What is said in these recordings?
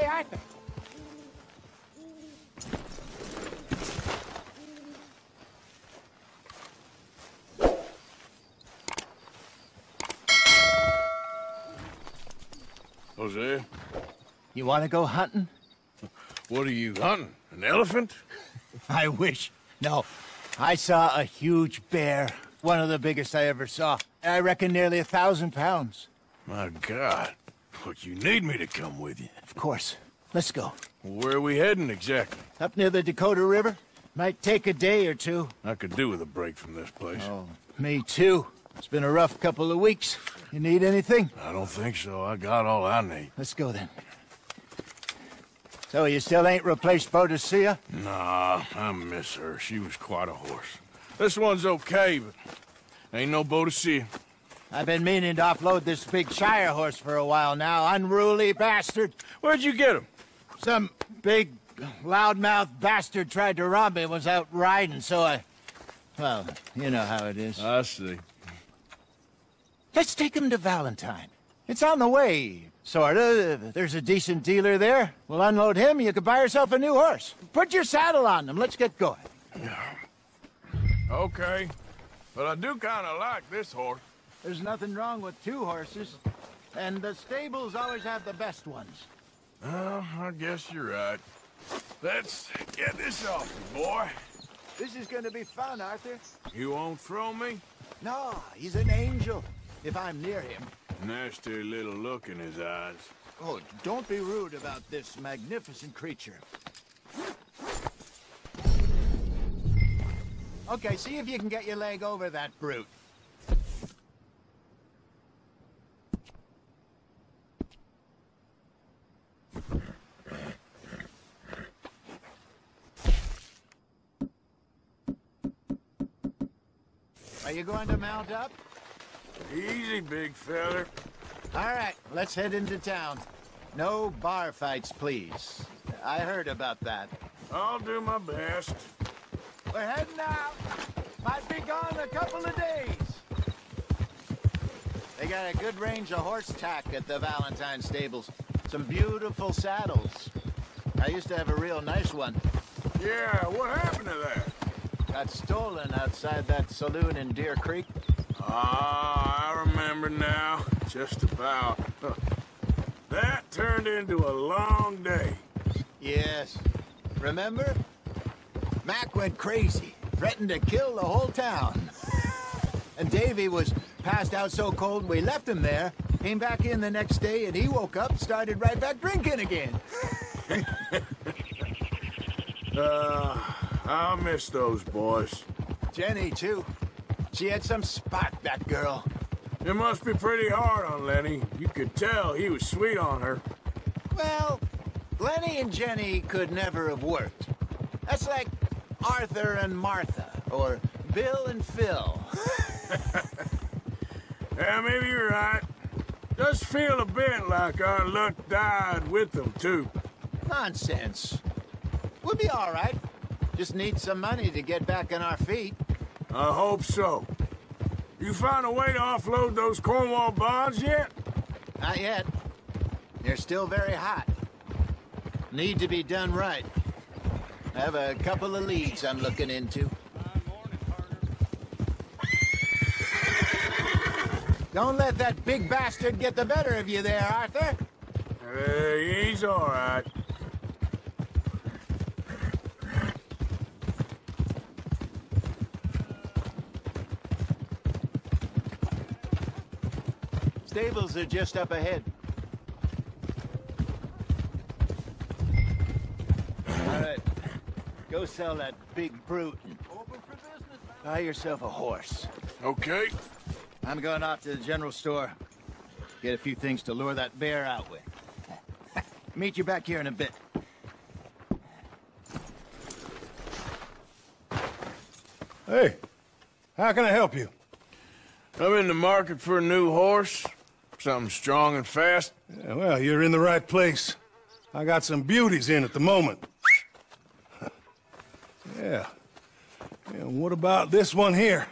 Arthur. Jose, You want to go hunting? what are you hunting? An elephant? I wish. No. I saw a huge bear. One of the biggest I ever saw. I reckon nearly 1,000 pounds. My God. Look, you need me to come with you. Of course. Let's go. Where are we heading exactly? Up near the Dakota River. Might take a day or two. I could do with a break from this place. Oh, me too. It's been a rough couple of weeks. You need anything? I don't think so. I got all I need. Let's go then. So you still ain't replaced Boadicea? Nah, I miss her. She was quite a horse. This one's okay, but ain't no Boadicea. I've been meaning to offload this big Shire horse for a while now. Unruly bastard. Where'd you get him? Some big, loudmouth bastard tried to rob me and was out riding, so I... Well, you know how it is. I see. Let's take him to Valentine. It's on the way, sorta. There's a decent dealer there. We'll unload him, you can buy yourself a new horse. Put your saddle on them, let's get going. Okay, but I do kind of like this horse. There's nothing wrong with two horses, and the stables always have the best ones. Well, I guess you're right. Let's get this off you, boy. This is gonna be fun, Arthur. You won't throw me? No, he's an angel, if I'm near him. Nasty little look in his eyes. Oh, don't be rude about this magnificent creature. Okay, see if you can get your leg over that brute. Are you going to mount up? Easy, big feller. All right, let's head into town. No bar fights, please. I heard about that. I'll do my best. We're heading out. Might be gone a couple of days. They got a good range of horse tack at the Valentine stables. Some beautiful saddles. I used to have a real nice one. Yeah, what happened to that? Got stolen outside that saloon in Deer Creek. Ah, I remember now. Just about. That turned into a long day. Yes. Remember? Mac went crazy, threatened to kill the whole town. And Davy was passed out so cold we left him there, came back in the next day, and he woke up, started right back drinking again. I miss those boys. Jenny, too. She had some spot, that girl. It must be pretty hard on Lenny. You could tell he was sweet on her. Well, Lenny and Jenny could never have worked. That's like Arthur and Martha, or Bill and Phil. Yeah, maybe you're right. Does feel a bit like our luck died with them, too. Nonsense. We'll be all right. Just need some money to get back on our feet. I hope so. You found a way to offload those Cornwall bonds yet? Not yet. They're still very hot. Need to be done right. I have a couple of leads I'm looking into. Don't let that big bastard get the better of you there, Arthur. He's all right. Stables are just up ahead. All right. Go sell that big brute and buy yourself a horse. Okay. I'm going off to the general store. Get a few things to lure that bear out with. Meet you back here in a bit. Hey, how can I help you? I'm in the market for a new horse. Something strong and fast. Yeah, well, you're in the right place. I got some beauties in at the moment. Yeah. And what about this one here?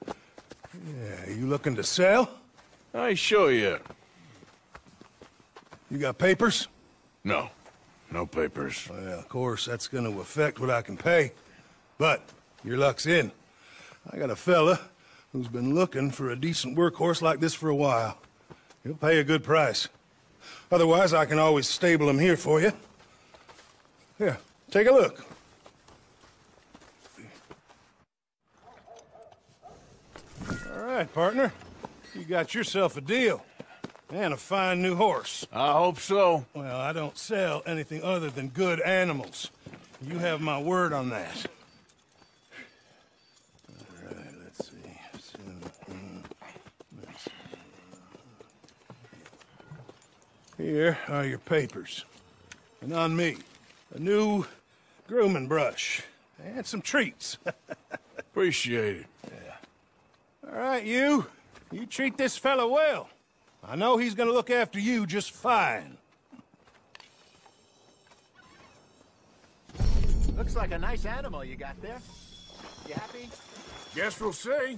Yeah, you looking to sell? I ain't sure yet. You got papers? No. No papers. Well, of course, that's gonna affect what I can pay. But your luck's in. I got a fella who's been looking for a decent workhorse like this for a while. He'll pay a good price. Otherwise, I can always stable him here for you. Here, take a look. All right, partner. You got yourself a deal. And a fine new horse. I hope so. Well, I don't sell anything other than good animals. You have my word on that. All right, let's see. Here are your papers. And on me, a new grooming brush. And some treats. Appreciate it. Yeah. All right, you treat this fella well. I know he's gonna look after you just fine. Looks like a nice animal you got there. You happy? Guess we'll see.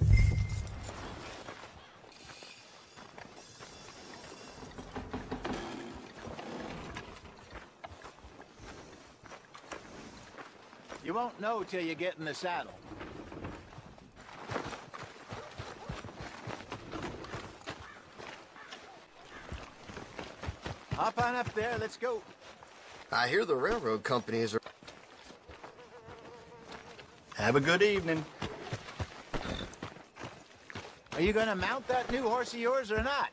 You won't know till you get in the saddle. Hop on up there, let's go. I hear the railroad companies are... Have a good evening. Are you gonna mount that new horse of yours or not?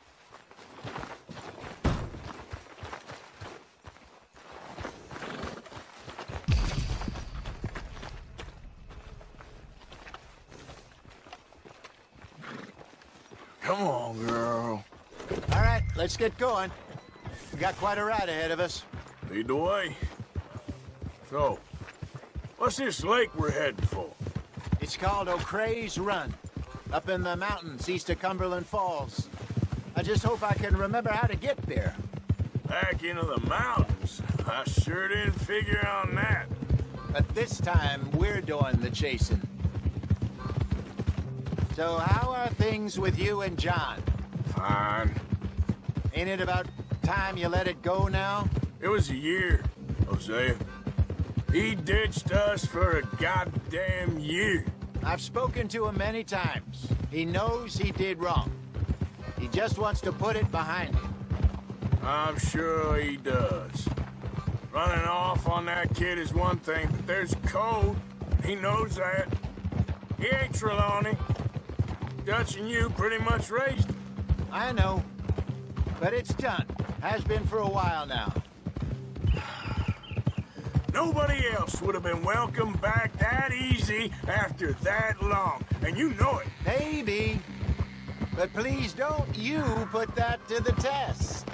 Come on, girl. All right, let's get going. We got quite a ride ahead of us. Lead the way. So, what's this lake we're heading for? It's called O'Creagh's Run, up in the mountains east of Cumberland Falls. I just hope I can remember how to get there. Back into the mountains? I sure didn't figure on that. But this time, we're doing the chasing. So how are things with you and John? Fine. Ain't it about time you let it go now? It was a year, Hosea. He ditched us for a goddamn year. I've spoken to him many times. He knows he did wrong. He just wants to put it behind him. I'm sure he does. Running off on that kid is one thing, but there's code. He knows that. He ain't Trelawney. Dutch and you pretty much raised him. I know. But it's done. Has been for a while now. Nobody else would have been welcomed back that easy after that long. And you know it. Maybe. But please don't you put that to the test.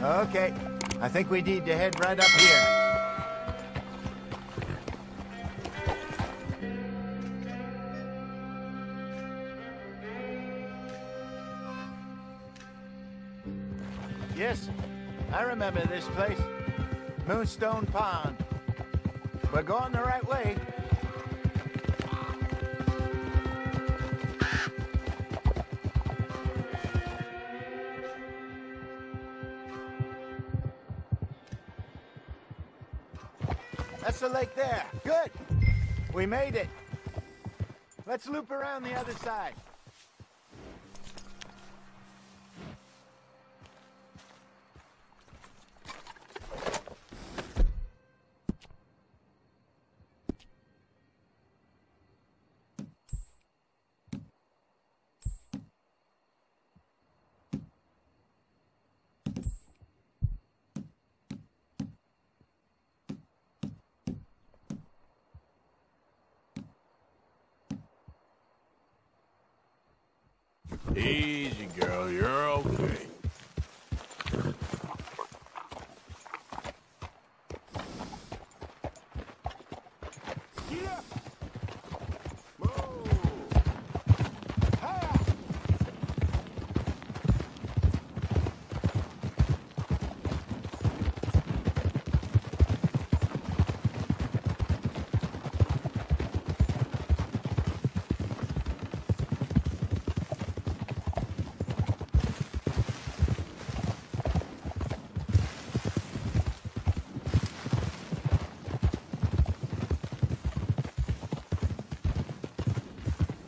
Okay, I think we need to head right up here. Yes, I remember this place. Moonstone Pond. We're going the right way. That's the lake there. Good. We made it. Let's loop around the other side. Easy, girl. You're okay. Get up! Whoa!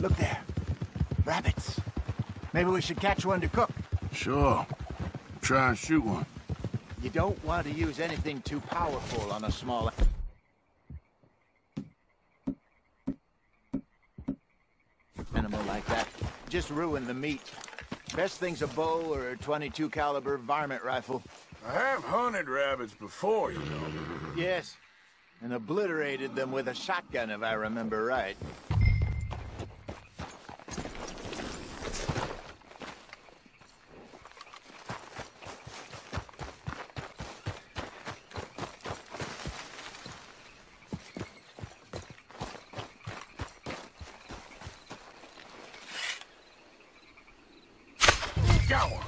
Look there. Rabbits. Maybe we should catch one to cook. Sure. Try and shoot one. You don't want to use anything too powerful on a small animal like that. Just ruin the meat. Best thing's a bow or a .22 caliber varmint rifle. I have hunted rabbits before, you know. Yes, and obliterated them with a shotgun, if I remember right. Got one.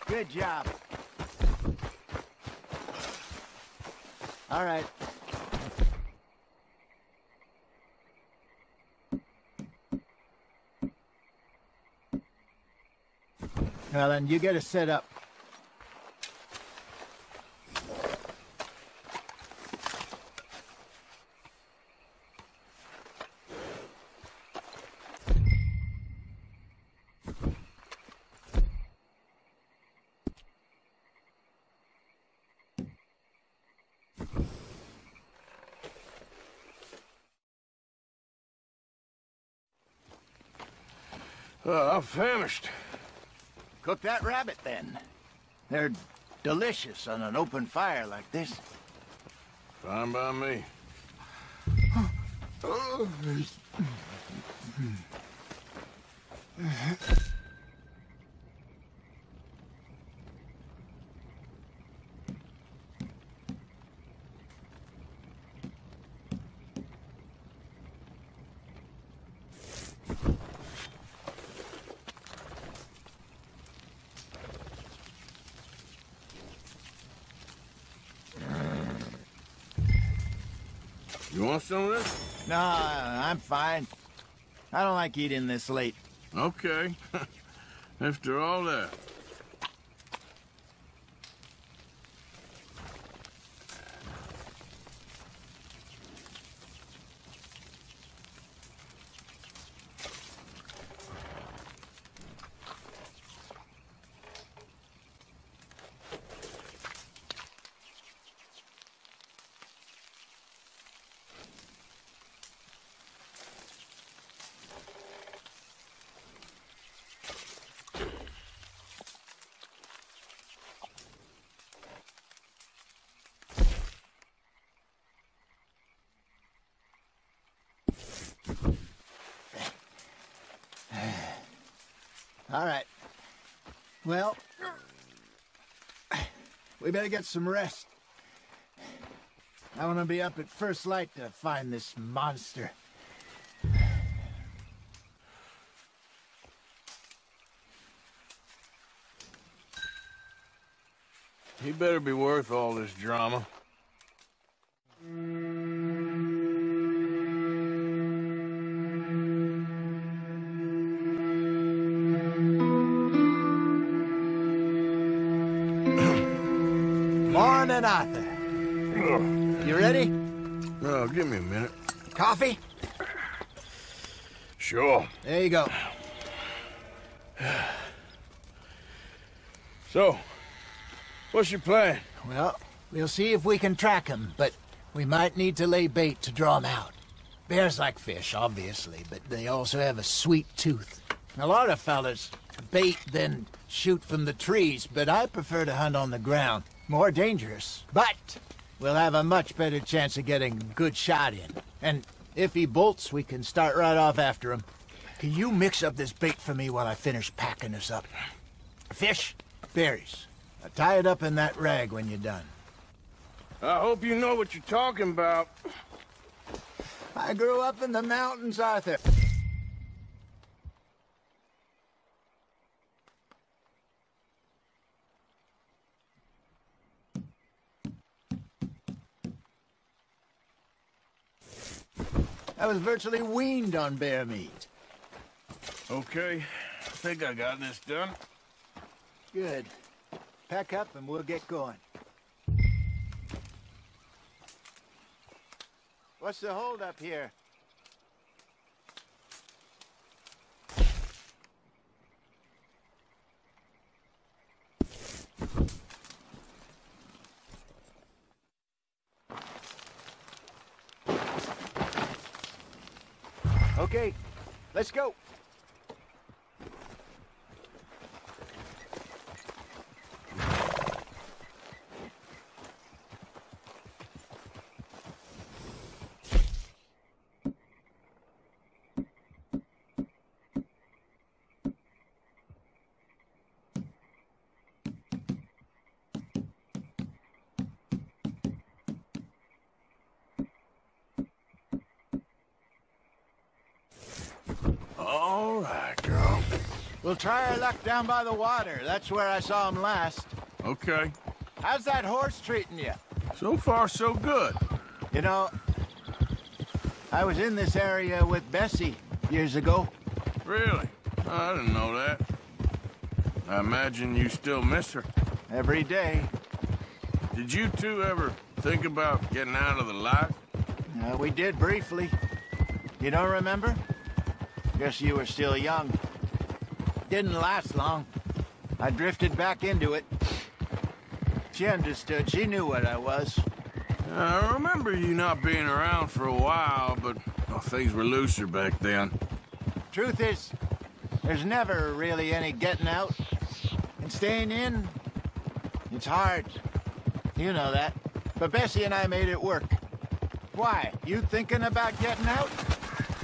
Good job. All right. Well, then you get it set up. I'm famished. Cook that rabbit, then. They're delicious on an open fire like this. Fine by me. You want some of this? No, I'm fine. I don't like eating this late. Okay. After all that. All right. Well, we better get some rest. I want to be up at first light to find this monster. He better be worth all this drama. Morning, Arthur. You ready? Oh, give me a minute. Coffee? Sure. There you go. So, what's your plan? Well, we'll see if we can track him, but we might need to lay bait to draw him out. Bears like fish, obviously, but they also have a sweet tooth. A lot of fellas bait, then shoot from the trees, but I prefer to hunt on the ground. More dangerous, but we'll have a much better chance of getting a good shot in. And if he bolts, we can start right off after him. Can you mix up this bait for me while I finish packing this up? Fish, berries. Tie it up in that rag when you're done. I hope you know what you're talking about. I grew up in the mountains, Arthur. I was virtually weaned on bear meat. Okay, I think I got this done. Good. Pack up and we'll get going. What's the holdup here? Okay, let's go. All right, girl. We'll try our luck down by the water. That's where I saw him last. Okay. How's that horse treating you? So far, so good. You know, I was in this area with Bessie years ago. Really? I didn't know that. I imagine you still miss her. Every day. Did you two ever think about getting out of the life? We did briefly. You don't remember? Guess you were still young. Didn't last long. I drifted back into it. She understood. She knew what I was. I remember you not being around for a while, but things were looser back then. Truth is, there's never really any getting out. And staying in, it's hard. You know that. But Bessie and I made it work. Why? You thinking about getting out?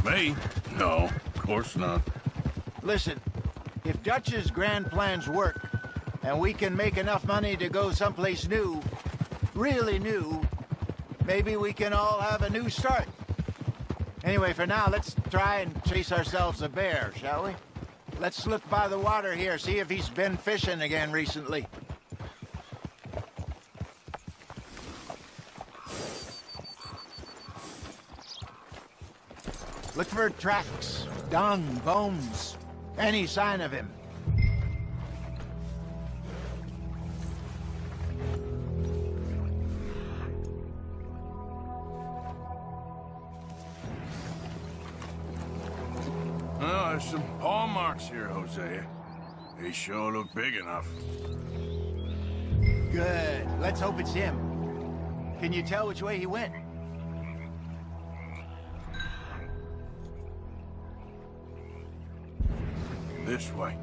Me? No, of course not. Listen, if Dutch's grand plans work, and we can make enough money to go someplace new, really new, maybe we can all have a new start. Anyway, for now, let's try and chase ourselves a bear, shall we? Let's look by the water here, see if he's been fishing again recently. Look for tracks, dung, bones, any sign of him. Oh, there's some paw marks here, Hosea. They sure look big enough. Good. Let's hope it's him. Can you tell which way he went? This way.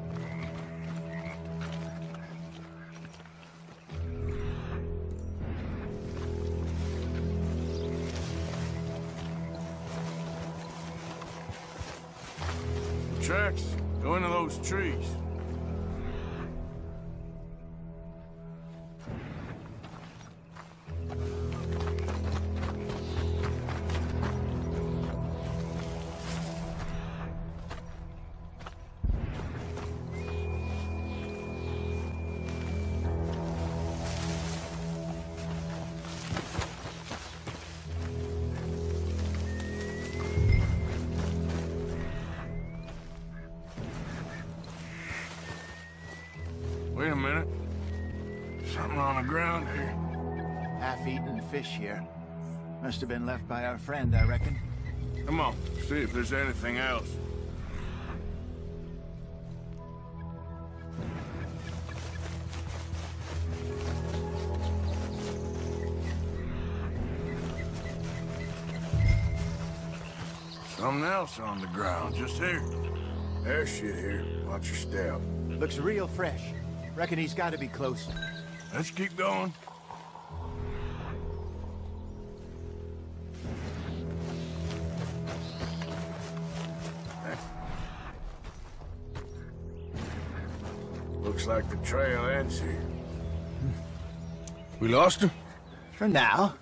The tracks go into those trees. Wait a minute. Something on the ground here. Half-eaten fish here. Must have been left by our friend, I reckon. Come on, see if there's anything else. Something else on the ground, just here. There's shit here. Watch your step. Looks real fresh. Reckon he's got to be close. Let's keep going. Looks like the trail ends here. We lost him? For now.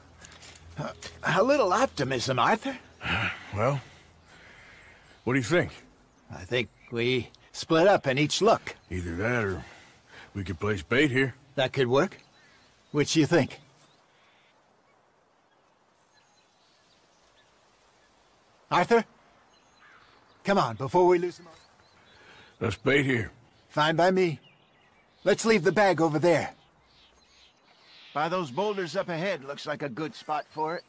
A little optimism, Arthur. Well, what do you think? I think we split up and each look. Either that or we could place bait here. That could work. Which you think? Arthur? Come on, before we lose him. Let's bait here. Fine by me. Let's leave the bag over there. By those boulders up ahead, looks like a good spot for it.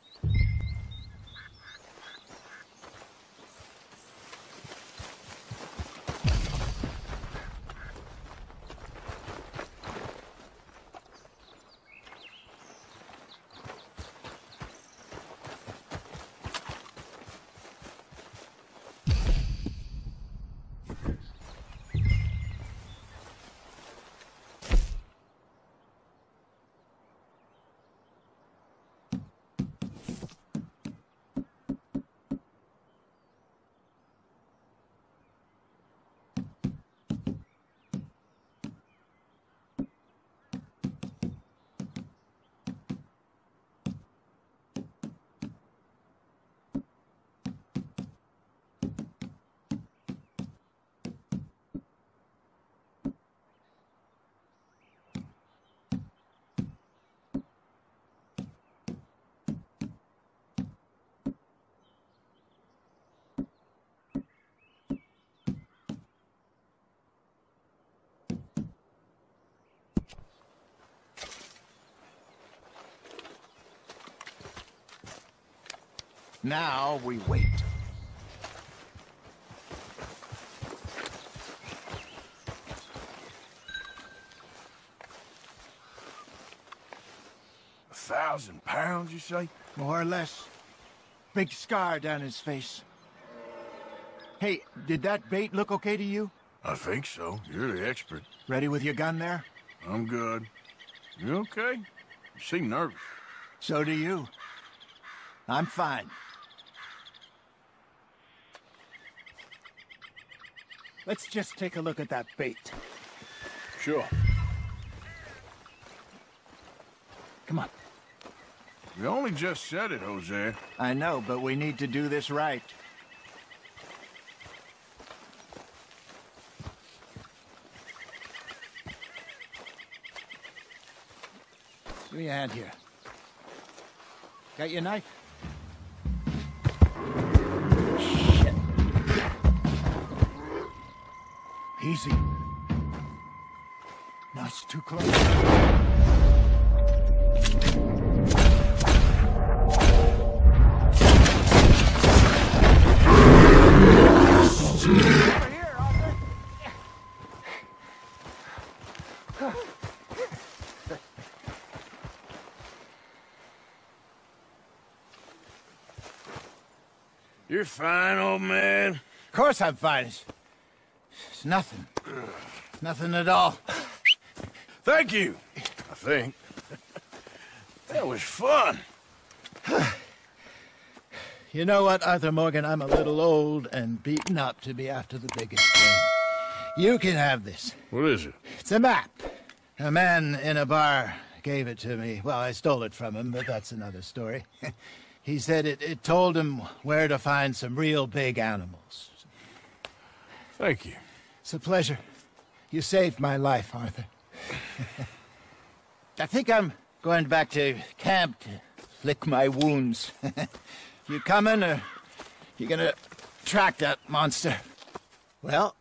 Now we wait. £1,000, you say? More or less. Big scar down his face. Hey, did that bait look okay to you? I think so. You're the expert. Ready with your gun there? I'm good. You okay? You seem nervous. So do you. I'm fine. Let's just take a look at that bait. Sure. Come on. You only just said it, Jose. I know, but we need to do this right. Give me a hand here. Got your knife? Shit. Easy. No, it's too close. You're fine, old man. Of course I'm fine. It's nothing. Nothing at all. Thank you, I think. That was fun. You know what, Arthur Morgan? I'm a little old and beaten up to be after the biggest game. You can have this. What is it? It's a map. A man in a bar gave it to me. Well, I stole it from him, but that's another story. He said it told him where to find some real big animals. Thank you. It's a pleasure. You saved my life, Arthur. I think I'm going back to camp to lick my wounds. You coming, or you gonna track that monster? Well,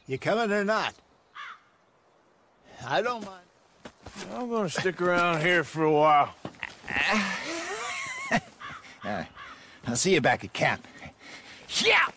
you coming or not? I don't mind. I'm gonna stick around here for a while. All right. I'll see you back at camp. Yeah!